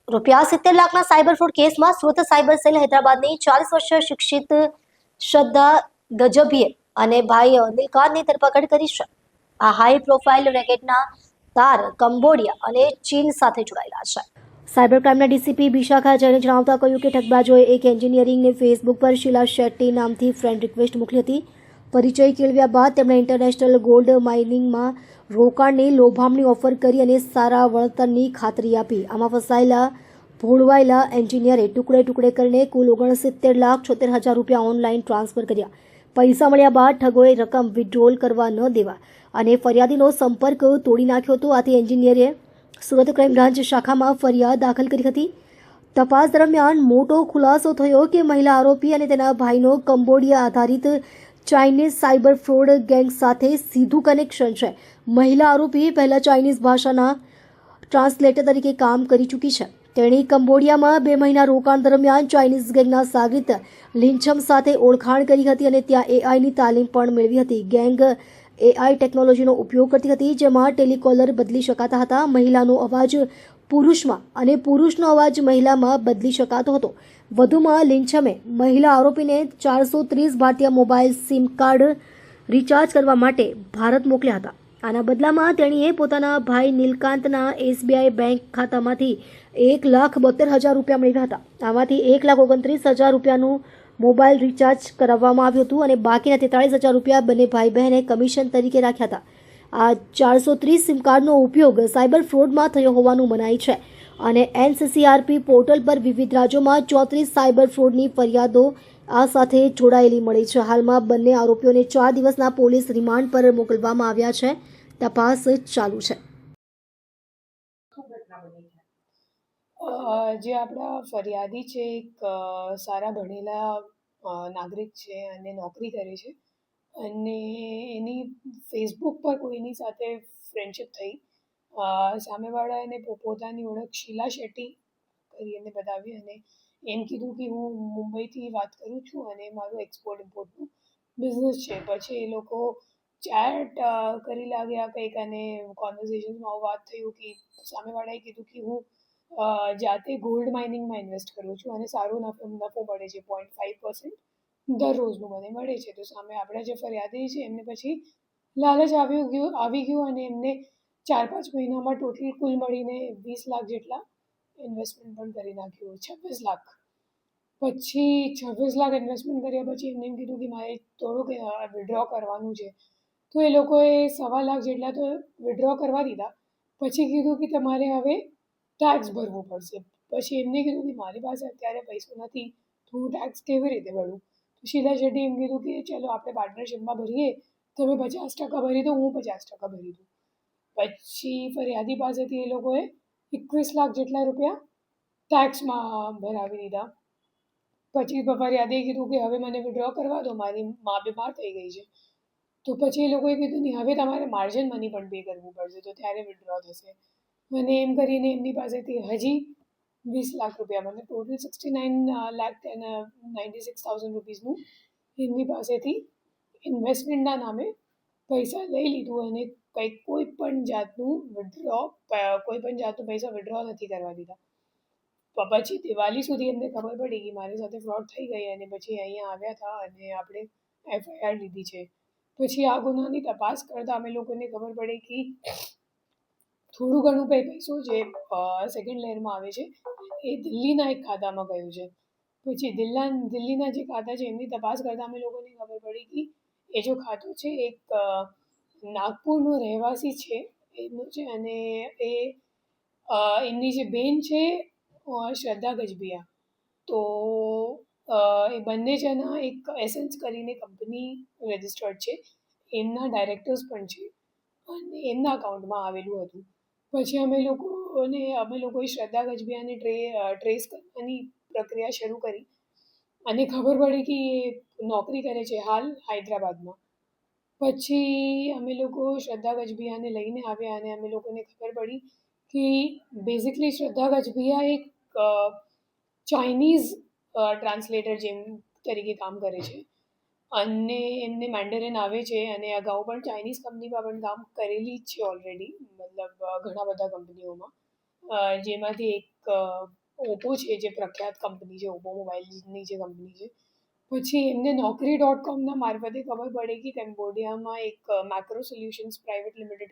₹70 લાખના cyber fraud કેસમાં Surat cyber cell હૈદરાબાદની 40 વર્ષીય શિક્ષિત શ્રદ્ધા ગજબીએ અને ભાઈ નીલકાંતની ધરપકડ કરી છે. આ હાઈ પ્રોફાઇલ રેકેટના તાર કંબોડિયા અને ચીન સાથે જોડાયેલા છે. સાયબર ક્રાઇમના ડીસીપી બિશાખા જૈને જણાવતા કહ્યું કે ઠગબાજોએ એક એન્જિનિયરિંગને ફેસબુક પર શીલા શેટ્ટી નામથી ફ્રેન્ડ રિક્વેસ્ટ મોકલી હતી. પરિચય કેળવ્યા બાદ તેમણે ઇન્ટરનેશનલ ગોલ્ડ માઇનિંગમાં રોકાણની લોભામણી ઓફર કરી અને સારા વળતરની ખાતરી આપી. આમાં ફસાયેલા ભોળવાયેલા એન્જિનિયરે ટુકડે ટુકડે કરીને કુલ ₹69,76,000 ઓનલાઈન ટ્રાન્સફર કર્યા. પૈસા મળ્યા બાદ ઠગોએ રકમ વિથડ્રોલ કરવા ન દેવા અને ફરિયાદીનો સંપર્ક તોડી નાખ્યો હતો. આથી એન્જિનિયરે સુરત ક્રાઇમ બ્રાન્ચ શાખામાં ફરિયાદ દાખલ કરી હતી. તપાસ દરમિયાન મોટો ખુલાસો થયો કે મહિલા આરોપી અને તેના ભાઈનો કંબોડિયા આધારિત ચાઇનીઝ સાયબર ફ્રોડ ગેંગ સાથે સીધું કનેક્શન છે. મહિલા આરોપી પહેલા ચાઇનીઝ ભાષાના ટ્રાન્સલેટર તરીકે કામ કરી ચૂકી છે. તેણે કંબોડિયામાં 2 મહિના રોકાણ દરમિયાન ચાઇનીઝ ગેંગના સાગરીત લિંછમ સાથે ઓળખાણ કરી હતી અને ત્યાં એઆઈની તાલીમ પણ મેળવી હતી. ગેંગ એઆઈ ટેકનોલોજીનો ઉપયોગ કરતી હતી, જેમાં ટેલિકોલર બદલી શકાતા હતા. મહિલાનો અવાજ પુરુષમાં અને પુરુષનો અવાજ મહિલામાં બદલી શકાતો હતો. વધુમાં લિંછમે મહિલા આરોપીને 430 ભારતીય મોબાઈલ સિમ કાર્ડ રિચાર્જ કરવા માટે ભારત મોકલ્યા હતા. આના બદલામાં તેણીએ પોતાના ભાઈ નીલકાંતના એસબીઆઈ બેંક ખાતામાંથી ₹1,72,000 મેળવ્યા હતા. આમાંથી ₹1,29,000નું મોબાઈલ રિચાર્જ કરાવવામાં આવ્યું હતું અને બાકીના ₹43,000 બંને ભાઈ બહેને કમિશન તરીકે રાખ્યા હતા. આ 430 સિમ કાર્ડનો ઉપયોગ સાયબર ફ્રોડમાં થયો હોવાનું મનાય છે અને એનસીસીઆરપી પોર્ટલ પર વિવિધ રાજ્યોમાં 34 સાયબર ફ્રોડની ફરિયાદો આ સાથે જોડાયેલી મળી છે. હાલમાં બંને આરોપીઓને 4 દિવસના પોલીસ રિમાન્ડ પર મોકલવામાં આવ્યા છે. તપાસ ચાલુ છે. જે આપણા ફરિયાદી છે એક સારા ભણેલા નાગરિક છે અને નોકરી કરે છે અને એની ફેસબુક પર કોઈની સાથે ફ્રેન્ડશિપ થઈ. સામેવાળા એને પોતાની ઓળખ શીલા શેટ્ટી કરીને બતાવી અને એમ કીધું કે હું મુંબઈથી વાત કરું છું અને મારું એક્સપોર્ટ ઇમ્પોર્ટનું બિઝનેસ છે. પછી એ લોકો ચેટ કરી લાગ્યા કંઈક અને કોન્વર્ઝેશનમાં વાત થયું કે સામેવાળાએ કીધું કે હું જાતે ગોલ્ડ માઇનિંગમાં ઇન્વેસ્ટ કરું છું અને સારો નફો મળે છે, 0.5% દરરોજનું મને મળે છે. તો સામે આપણા જે ફરિયાદી છે એમને પછી લાલચ આવી ગયું અને એમને 4-5 મહિનામાં ટોટલ કુલ મળીને 20 લાખ જેટલા ઇન્વેસ્ટમેન્ટ પણ કરી નાખ્યું. 26 લાખ. પછી 26 લાખ ઇન્વેસ્ટમેન્ટ કર્યા પછી એમને એમ કીધું કે મારે થોડુંક વિડ્રો કરવાનું છે. તો એ લોકોએ 1.25 લાખ જેટલા તો વિડ્રો કરવા દીધા. પછી કીધું કે તમારે હવે ટેક્સ ભરવું પડશે. પછી એમને કીધું કે મારી પાસે અત્યારે પૈસો નથી, તો હું ટેક્સ કેવી રીતે ભરું? તો શીલા શેટ્ટી એમ કીધું કે ચલો આપણે પાર્ટનરશિપમાં ભરીએ, તમે 50% ભરી દો, હું 50% ભરી દઉં. પછી ફરિયાદી પાસેથી એ લોકોએ 21 લાખ જેટલા રૂપિયા ટેક્સમાં ભરાવી દીધા. પછી ફરિયાદીએ કીધું કે હવે મને વિડ્રો કરવા દો, મારી મા બીમાર થઈ ગઈ છે. તો પછી એ લોકોએ કીધું નહીં, હવે તમારે માર્જિન મની પણ પે કરવું પડશે, તો ત્યારે વિડ્રો થશે. અને એમ કરીને એમની પાસેથી હજી 20 લાખ રૂપિયા, મને ટોટલ 69,96,000 રૂપીસનું એમની પાસેથી ઇન્વેસ્ટમેન્ટના નામે પૈસા લઈ લીધું અને કોઈ પણ જાતનું પૈસા વિડ્રો નથી કરવા દીધા. પછી દિવાળી સુધી એમને ખબર પડી કે મારી સાથે ફ્રોડ થઈ ગઈ અને પછી અહીંયા આવ્યા હતા અને આપણે FIR લીધી છે. પછી આ ગુનાની તપાસ કરતાં અમે લોકોને ખબર પડી કે થોડું ઘણું પૈસો જે સેકન્ડ લેયરમાં આવે છે એ દિલ્હીના એક ખાતામાં ગયું છે. પછી દિલ્હીના જે ખાતા છે એમની તપાસ કરતાં અમે લોકોને ખબર પડી કે એ જો ખાતું છે એક નાગપુરનો રહેવાસી છે એમનું છે અને એ એમની જે બેન છે શ્રદ્ધા ગજબિયા, તો એ બંને જણા એક એસેન્સ કરીને કંપની રજિસ્ટર્ડ છે, એમના ડાયરેક્ટર્સ પણ છે અને એમના અકાઉન્ટમાં આવેલું હતું. પછી અમે લોકોએ શ્રદ્ધા ગજબિયાને ટ્રેસ કરવાની પ્રક્રિયા શરૂ કરી અને ખબર પડી કે એ નોકરી કરે છે હાલ હૈદરાબાદમાં. પછી અમે લોકો શ્રદ્ધા ગજબિયાને લઈને આવ્યા અને અમે લોકોને ખબર પડી કે બેઝિકલી શ્રદ્ધા ગજબિયા એક ચાઇનીઝ ટ્રાન્સલેટર તરીકે કામ કરે છે અને એમને મેન્ડરિન આવે છે અને અગાઉ પણ ચાઇનીઝ કંપનીમાં પણ કામ કરેલી જ છે ઓલરેડી, મતલબ ઘણા બધા કંપનીઓમાં, જેમાંથી એક ઓપ્પો છે જે પ્રખ્યાત કંપની છે, ઓપ્પો મોબાઈલની જે કંપની છે. પછી એમને નોકરી .comના મારફતે ખબર પડી કે કેમ્બોડિયામાં એક મેક્રો સોલ્યુશન્સ પ્રાઇવેટ લિમિટેડ